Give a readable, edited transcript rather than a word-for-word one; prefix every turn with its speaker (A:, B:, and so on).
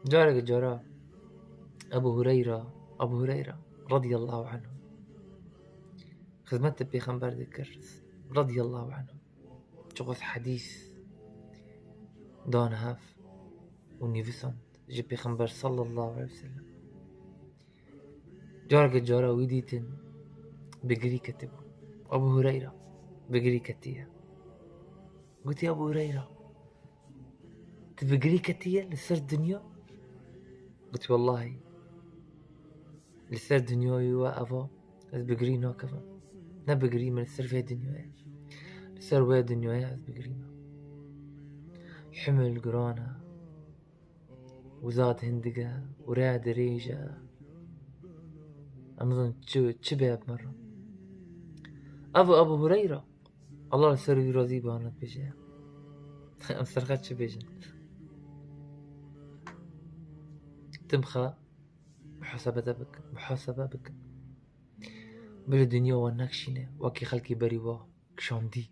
A: جارك جارا أبو هريرة رضي الله عنه خدمت بيغمبر ذكر رضي الله عنه شغل حديث دان هاف ونيفسون جي بيغمبر صلى الله عليه وسلم جارك جارا ويديتن بقري كتبه أبو هريرة بقري كتية قلت يا أبو هريرة تبقري كتية لسر الدنيا قلت والله لسر الدنيا يوا أفا از بقري ناكفا نبقري من السر في الدنيا لسر ويا الدنيا از بقرينا حمل قرانة وزاد هندقة وراد ريجة أمظن تشبه بمرة أبو هريرة الله لسر يرازي بانت بجاه أمسرخت شبيجن تمخى محاسبة بك بالدنيا والنكشنة وكي خلقي بريوا كشاندي